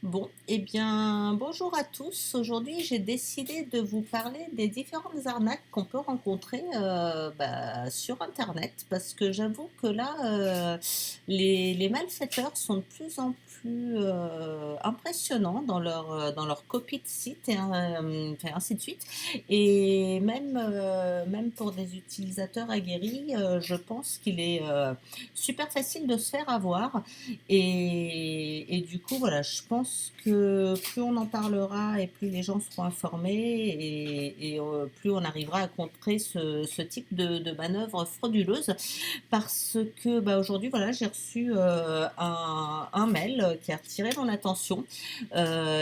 Bon, eh bien, bonjour à tous. Aujourd'hui, j'ai décidé de vous parler des différentes arnaques qu'on peut rencontrer sur Internet, parce que j'avoue que là, les malfaiteurs sont de plus en plus impressionnants dans leur copie de site et enfin, ainsi de suite. Et même pour des utilisateurs aguerris, je pense qu'il est super facile de se faire avoir. Et du coup, voilà, je pense que plus on en parlera et plus les gens seront informés et plus on arrivera à contrer ce type de manœuvre frauduleuse. Parce que bah, aujourd'hui, voilà, j'ai reçu un mail qui a attiré mon attention,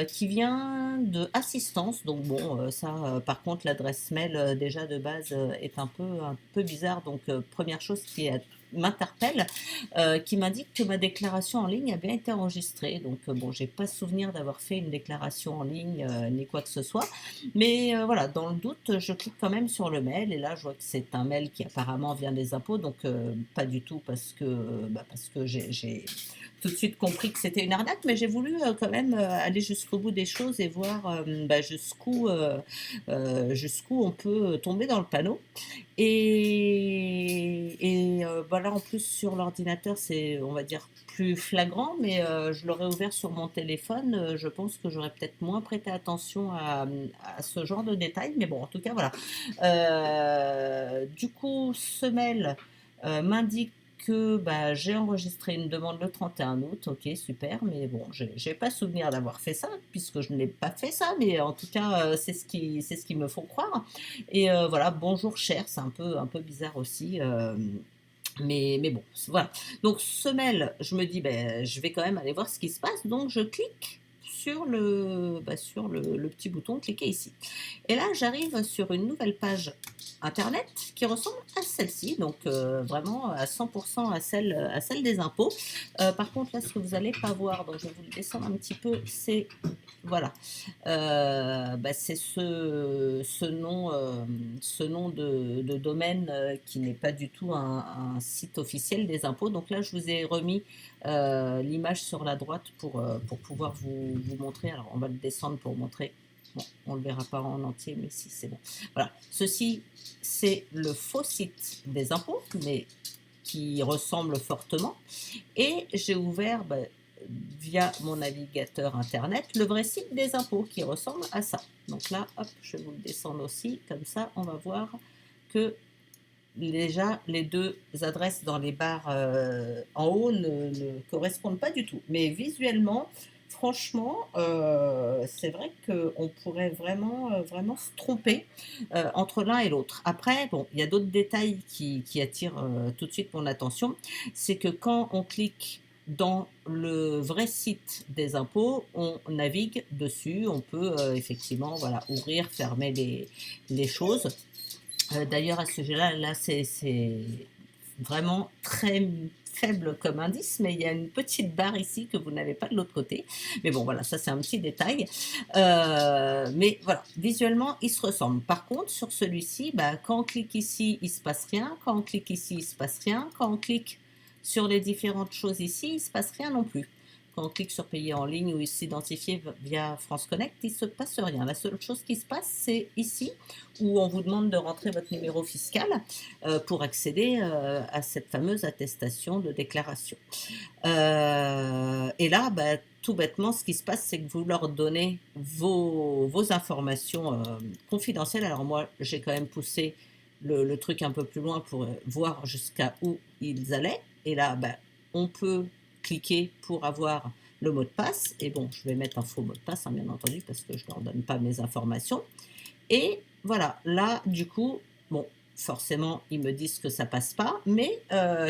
qui vient de Assistance. Donc bon, ça, par contre, l'adresse mail déjà de base est un peu bizarre. Donc première chose qui m'interpelle, qui m'indique que ma déclaration en ligne a bien été enregistrée. Donc, bon, j'ai pas souvenir d'avoir fait une déclaration en ligne ni quoi que ce soit. Mais voilà, dans le doute, je clique quand même sur le mail et là, je vois que c'est un mail qui apparemment vient des impôts. Donc, pas du tout parce que j'ai tout de suite compris que c'était une arnaque, mais j'ai voulu quand même aller jusqu'au bout des choses et voir jusqu'où on peut tomber dans le panneau. Bah, en plus, sur l'ordinateur, c'est, on va dire, plus flagrant, mais je l'aurais ouvert sur mon téléphone, je pense que j'aurais peut-être moins prêté attention à ce genre de détails. Mais bon, en tout cas, voilà. Du coup, ce mail m'indique que bah, j'ai enregistré une demande le 31 août. Ok, super, mais bon, j'ai pas souvenir d'avoir fait ça, puisque je n'ai pas fait ça, mais en tout cas, c'est ce qu'ils me font croire. Et voilà, bonjour cher, c'est un peu bizarre aussi. Mais bon, voilà. Donc ce mail, je me dis, ben, je vais quand même aller voir ce qui se passe. Donc je clique sur le petit bouton cliquer ici. Et là, j'arrive sur une nouvelle page internet qui ressemble à celle-ci, donc vraiment à 100% à celle des impôts. Par contre, là, ce que vous n'allez pas voir, donc je vais vous le descendre un petit peu, c'est voilà, c'est ce nom de domaine qui n'est pas du tout un site officiel des impôts. Donc là, je vous ai remis l'image sur la droite pour pouvoir vous montrer. Alors, on va le descendre pour montrer. Bon, on ne le verra pas en entier, mais si, c'est bon. Voilà, ceci, c'est le faux site des impôts, mais qui ressemble fortement. Et j'ai ouvert via mon navigateur internet le vrai site des impôts qui ressemble à ça. Donc là, hop, je vais vous le descendre aussi, comme ça on va voir que déjà les deux adresses dans les barres en haut ne correspondent pas du tout. Mais visuellement, franchement, c'est vrai qu'on pourrait vraiment se tromper entre l'un et l'autre. Après, bon, il y a d'autres détails qui attirent tout de suite mon attention. C'est que quand on clique dans le vrai site des impôts, on navigue dessus, on peut effectivement voilà, ouvrir, fermer les choses. D'ailleurs, à ce sujet-là, c'est vraiment très faible comme indice, mais il y a une petite barre ici que vous n'avez pas de l'autre côté. Mais bon, voilà, ça c'est un petit détail. Mais voilà, visuellement, ils se ressemblent. Par contre, sur celui-ci, bah, quand on clique ici, il ne se passe rien. Quand on clique ici, il ne se passe rien. Quand on clique sur les différentes choses ici, il ne se passe rien non plus. Quand on clique sur payer en ligne ou s'identifier via France Connect, il ne se passe rien. La seule chose qui se passe, c'est ici où on vous demande de rentrer votre numéro fiscal pour accéder à cette fameuse attestation de déclaration. Et là, bah, tout bêtement, ce qui se passe, c'est que vous leur donnez vos informations confidentielles. Alors moi, j'ai quand même poussé le truc un peu plus loin pour voir jusqu'à où ils allaient. Et là, bah, on peut cliquer pour avoir le mot de passe. Et bon, je vais mettre un faux mot de passe, hein, bien entendu, parce que je ne leur donne pas mes informations. Et voilà, là, du coup, bon, forcément, ils me disent que ça passe pas, mais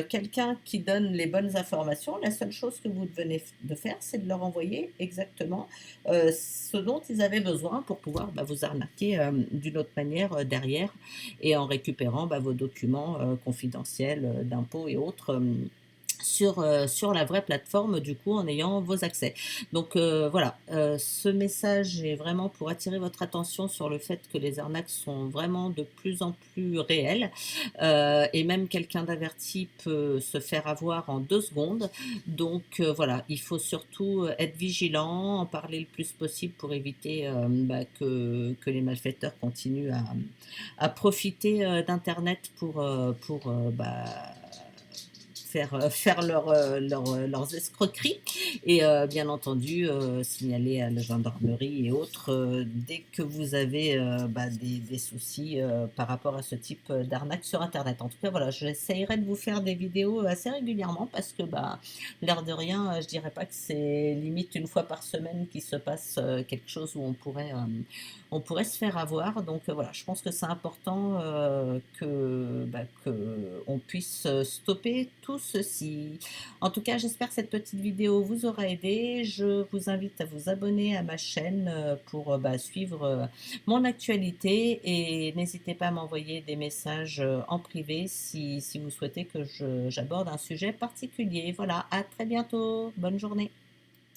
quelqu'un qui donne les bonnes informations, la seule chose que vous venez de faire, c'est de leur envoyer exactement ce dont ils avaient besoin pour pouvoir vous arnaquer d'une autre manière derrière et en récupérant vos documents confidentiels d'impôts et autres. sur la vraie plateforme, du coup, en ayant vos accès. Donc voilà, ce message est vraiment pour attirer votre attention sur le fait que les arnaques sont vraiment de plus en plus réelles, et même quelqu'un d'averti peut se faire avoir en 2 secondes. Donc voilà, il faut surtout être vigilant, en parler le plus possible pour éviter, que les malfaiteurs continuent à profiter, d'internet pour faire leurs escroqueries et bien entendu signaler à la gendarmerie et autres dès que vous avez des soucis par rapport à ce type d'arnaque sur internet. En tout cas, voilà, j'essayerai de vous faire des vidéos assez régulièrement parce que l'air de rien, je dirais pas que c'est limite une fois par semaine qu'il se passe quelque chose où on pourrait se faire avoir. Donc voilà, je pense que c'est important que on puisse stopper tout ceci. En tout cas, j'espère que cette petite vidéo vous aura aidé. Je vous invite à vous abonner à ma chaîne pour suivre mon actualité et n'hésitez pas à m'envoyer des messages en privé si vous souhaitez que j'aborde un sujet particulier. Voilà, à très bientôt. Bonne journée.